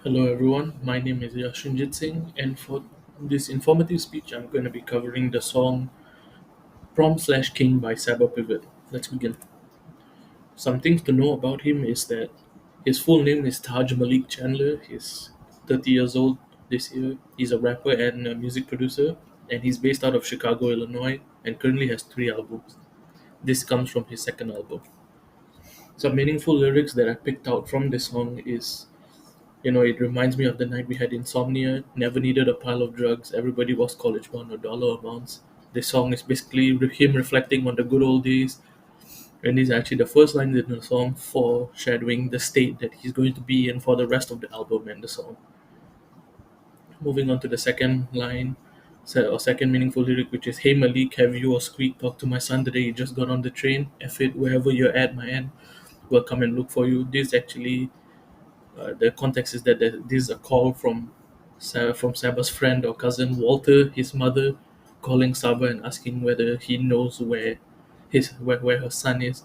Hello everyone, my name is Yashinjit Singh, and for this informative speech, I'm going to be covering the song Prom/King by Saba Pivot. Let's begin. Some things to know about him is that his full name is Taj Malik Chandler. He's 30 years old this year. He's a rapper and a music producer, and he's based out of Chicago, Illinois, and currently has 3 albums. This comes from his second album. Some meaningful lyrics that I picked out from this song is it reminds me of the night we had insomnia, never needed a pile of drugs, everybody was college bound or dollar amounts. This song is basically him reflecting on the good old days, and is actually the first line in the song foreshadowing the state that he's going to be in for the rest of the album and the song. Moving on to the second line, or second meaningful lyric, which is Hey Malik, have you or Squeak talked to my son today? He just got on the train. F it, wherever you're at, my end, we'll come and look for you. This actually the context is that this is a call from Saba's friend or cousin Walter, his mother, calling Saba and asking whether he knows where her son is.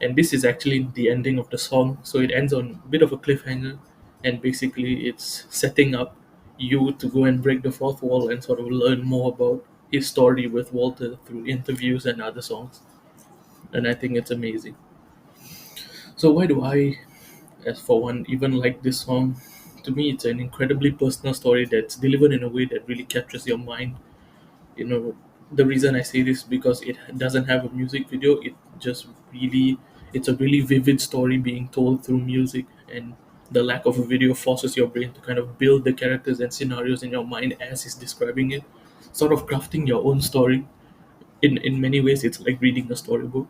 And this is actually the ending of the song, so it ends on a bit of a cliffhanger, and basically it's setting up you to go and break the fourth wall and sort of learn more about his story with Walter through interviews and other songs. And I think it's amazing. So why do I, as for one, even like this song? To me, it's an incredibly personal story that's delivered in a way that really captures your mind. You know, the reason I say this is because it doesn't have a music video. It's a really vivid story being told through music, and the lack of a video forces your brain to kind of build the characters and scenarios in your mind as he's describing it, sort of crafting your own story. In many ways, it's like reading a storybook,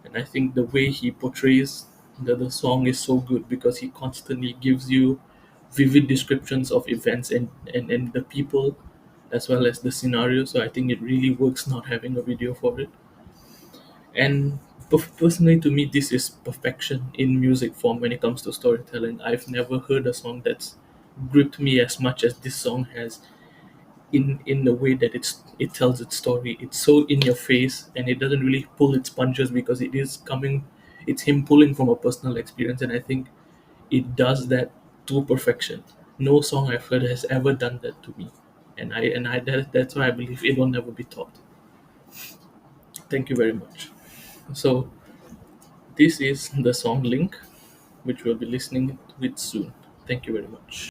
and I think the way he portrays the song is so good because he constantly gives you vivid descriptions of events and the people as well as the scenario. So I think it really works not having a video for it. And personally, to me, this is perfection in music form when it comes to storytelling. I've never heard a song that's gripped me as much as this song has, in the way that it tells its story. It's so in your face, and it doesn't really pull its punches because it's him pulling from a personal experience, and I think it does that to perfection. No song I've heard has ever done that to me, that's why I believe it will never be taught. Thank you very much. So this is the song Link, which we'll be listening to it soon. Thank you very much.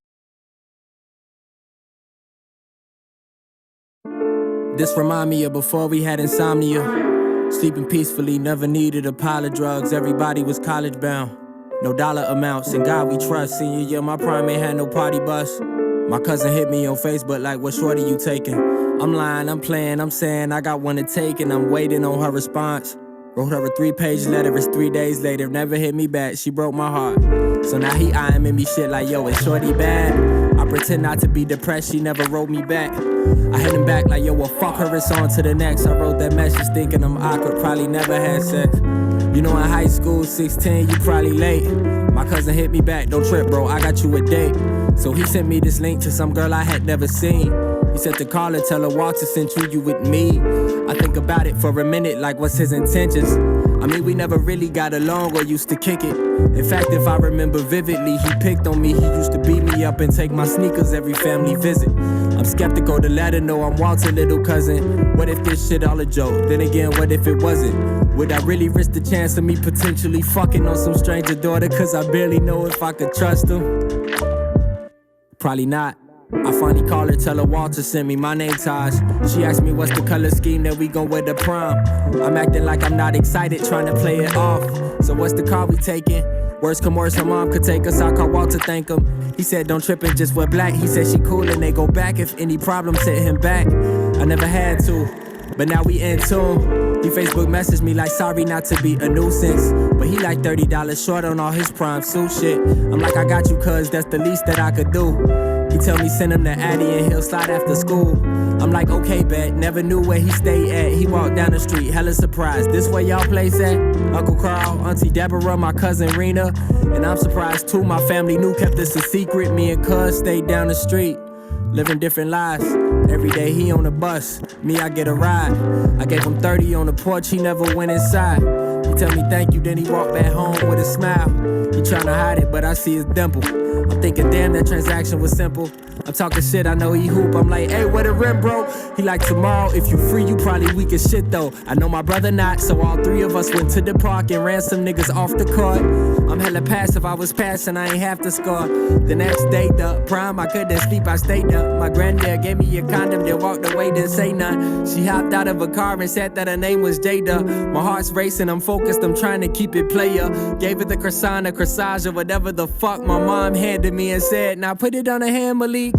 This remind me of before we had insomnia. Sleeping peacefully, never needed a pile of drugs. Everybody was college bound. No dollar amounts, and God we trust. Senior year, my prime ain't had no party bus. My cousin hit me on Facebook like, what shorty you taking? I'm lying, I'm playing, I'm saying I got one to take, and I'm waiting on her response. Wrote her a 3-page letter, it's 3 days later. Never hit me back, she broke my heart. So now he eyeing me shit like, yo, is shorty bad? I pretend not to be depressed, she never wrote me back. I hit him back like, yo, well, fuck her, it's on to the next. I wrote that message thinking I'm awkward, probably never had sex. You know, in high school, 16, you probably late. My cousin hit me back, don't trip, bro, I got you a date. So he sent me this link to some girl I had never seen. He said to call her, tell her Walter sent you with me. I think about it for a minute, like what's his intentions? I mean, we never really got along or used to kick it. In fact, if I remember vividly, he picked on me. He used to beat me up and take my sneakers every family visit. I'm skeptical to let her know I'm Walter's little cousin. What if this shit all a joke? Then again, what if it wasn't? Would I really risk the chance of me potentially fucking on some stranger daughter? Cause I barely know if I could trust him. Probably not. I finally called her, tell her Walter sent me, my name Taj. She asked me what's the color scheme that we gon' wear to prom. I'm acting like I'm not excited, trying to play it off. So what's the car we taking? Worst come worse, her mom could take us. I call Walter, thank him. He said don't trip and just wear black. He said she cool and they go back if any problems hit him back. I never had to, but now we in tune. He Facebook messaged me like sorry not to be a nuisance, but he like $30 short on all his prime suit shit. I'm like I got you cuz that's the least that I could do. He tell me send him to Addie and he'll slide after school. I'm like okay bet, never knew where he stayed at. He walked down the street, hella surprised. This where y'all place at? Uncle Carl, Auntie Deborah, my cousin Rena. And I'm surprised too, my family knew, kept this a secret. Me and cuz stayed down the street, living different lives. Every day he on the bus, me I get a ride. I gave him 30 on the porch, he never went inside. He tell me thank you, then he walked back home with a smile. He tryna hide it, but I see his dimple. I'm thinking, damn, that transaction was simple. I'm talking shit, I know he hoop. I'm like, hey, where the rim, bro? He like, tomorrow, if you free, you probably weak as shit, though. I know my brother not, so all three of us went to the park and ran some niggas off the court. I'm hella passive, I was passing, I ain't have to score. The next day, the prom, I couldn't sleep, I stayed up. My granddad gave me a condom, then walked away, didn't say none. She hopped out of a car and said that her name was Jada. My heart's racing, I'm focused, I'm trying to keep it player. Gave her the croissant, a corsage, or whatever the fuck my mom handed me and said, now put it on a hand, Malik.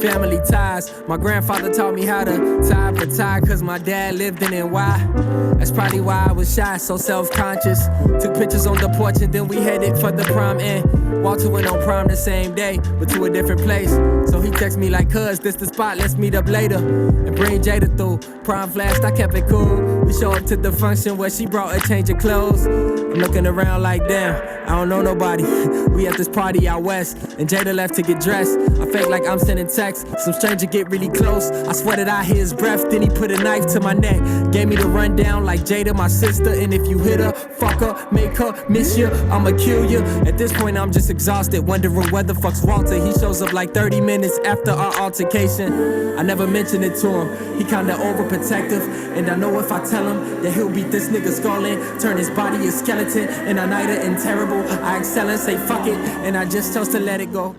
Family ties, my grandfather taught me how to tie for tie, cause my dad lived in NY. That's probably why I was shy, so self-conscious. Took pictures on the porch and then we headed for the prom and Walter went on prom the same day, but to a different place. So he texted me like, cuz, this the spot, let's meet up later. And bring Jada through. Prom flashed, I kept it cool. We show up to the function where she brought a change of clothes. I'm looking around like, damn, I don't know nobody. We at this party out west, and Jada left to get dressed. I fake like I'm sending texts, some stranger get really close. I swear that I hear his breath, then he put a knife to my neck. Gave me the rundown like Jada, my sister, and if you hit her, fuck her, make her miss you, I'ma kill you. At this point I'm just exhausted, wondering where the fuck's Walter. He shows up like 30 minutes after our altercation. I never mentioned it to him, he kinda overprotective, and I know if I tell him that he'll beat this nigga skull in, turn his body a skeleton, and I night it and terrible. I excel and say fuck it, and I just chose to let it go.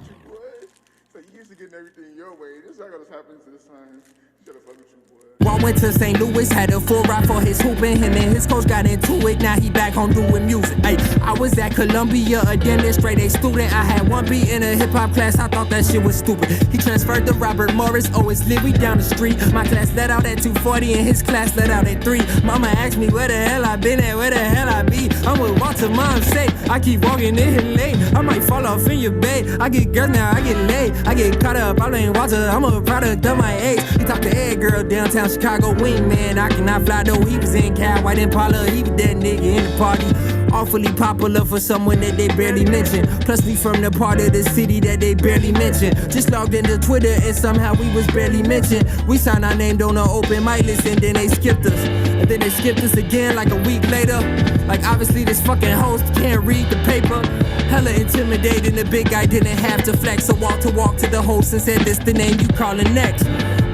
So you used to getting everything your way. This is not gonna happen this time. You gotta fuck with you, boy. Well, I went to St. Louis, had a full ride for his hooping. Him and his coach got into it, now he back home doing music. Ay, I was at Columbia, a damn near straight A student. I had one beat in a hip-hop class, I thought that shit was stupid. He transferred to Robert Morris, oh, it's lit, we down the street. My class let out at 2:40 and his class let out at 3. Mama asked me where the hell I been at, where the hell I be. I'm with Walter, mom say, I keep walking in here late. I might fall off in your bed. I get girls now, I get laid. I get caught up, I blame Walter, I'm a product of my age. He talked to Ed girl downtown Chicago, wingman. I cannot fly though, he was in Cal, White Impala, he was that nigga in the party. Awfully popular for someone that they barely mention. Plus we from the part of the city that they barely mention. Just logged into Twitter and somehow we was barely mentioned. We signed our name on an open mic list and then they skipped us. And then they skipped us again like a week later. Like obviously this fucking host can't read the paper. Hella intimidating, the big guy didn't have to flex. So walked to the host and said, this the name you calling next.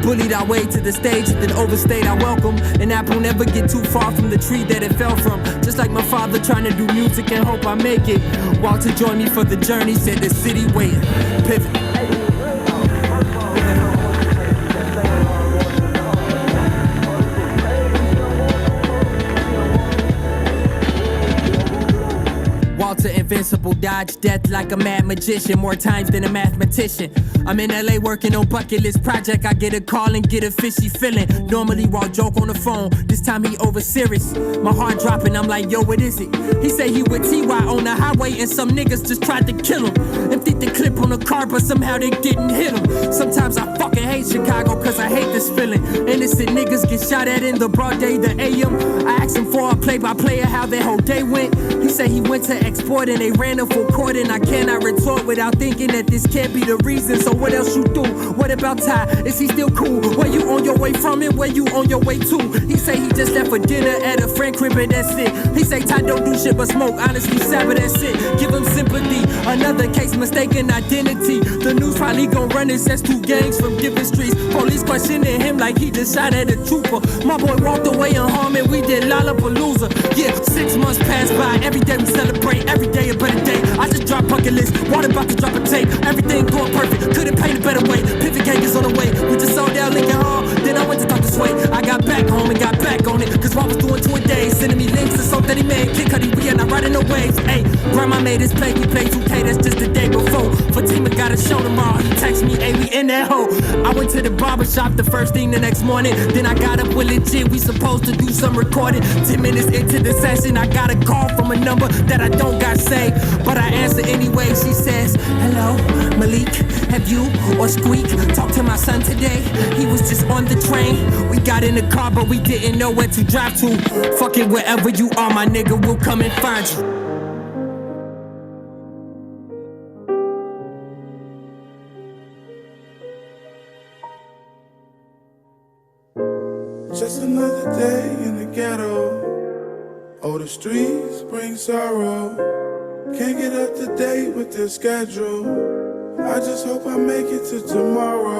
Bullied our way to the stage and then overstayed our welcome. An apple never get too far from the tree that it fell from. Just like my father trying to do music and hope I make it. Walter joined me for the journey, said the city waiting. Pivot. Walter invincible, dodge death like a mad magician, more times than a mathematician. I'm in LA working on bucket list project. I get a call and get a fishy feeling. Normally raw joke on the phone, this time he over serious. My heart dropping, I'm like, yo, what is it? He say he with TY on the highway and some niggas just tried to kill him. Emptied the clip on the car, but somehow they didn't hit him. Sometimes I fucking hate Chicago, cause I hate this feeling. Innocent niggas get shot at in the broad day, the AM. I asked him for a play-by-play of how their whole day went. He said he went to export and they ran a full court, and I cannot retort without thinking that this can't be the reason. So what else you do? What about Ty? Is he still cool? Where you on your way from and where you on your way to? He say he just left for dinner at a friend crib and that's it. He say Ty don't do shit but smoke, honestly Saba, that's it. Give him sympathy, another case mistaken identity. The news probably gon' run it, says 2 gangs from different streets. Police questioning him like he just shot at a trooper. My boy walked away unharmed and we did Lollapalooza. Yeah, 6 months passed by, every day we celebrate, every day a better day. I just dropped bucket list, water about to drop a tape. Everything going perfect, couldn't paint a better way. Pivot gang is on the way, we just sold out Lincoln Hall. Then I went to talk to Sway, I got back home and got back on it. Cause what I was doing 2 a day, sending me links to something that he made. Kid Cudi, we are not riding no waves. Hey, grandma made us play, we played 2K, that's just the day before. Fatima got a show tomorrow, he text me, hey, we in that hole. I went to the barber shop the first thing the next morning. Then I got up with legit, we supposed to do some recording. 10 minutes into the session, I got a call from a number that I don't got saved. But I answer anyway, she says, hello, Malik, have you or Squeak talked to my son today? He was just on the train. We got in the car, but we didn't know where to drive to. Fuck it, wherever you are, my nigga, we'll come and find you. Just another day in the ghetto. Oh, the streets bring sorrow. Can't get up to date with the schedule. I just hope I make it to tomorrow.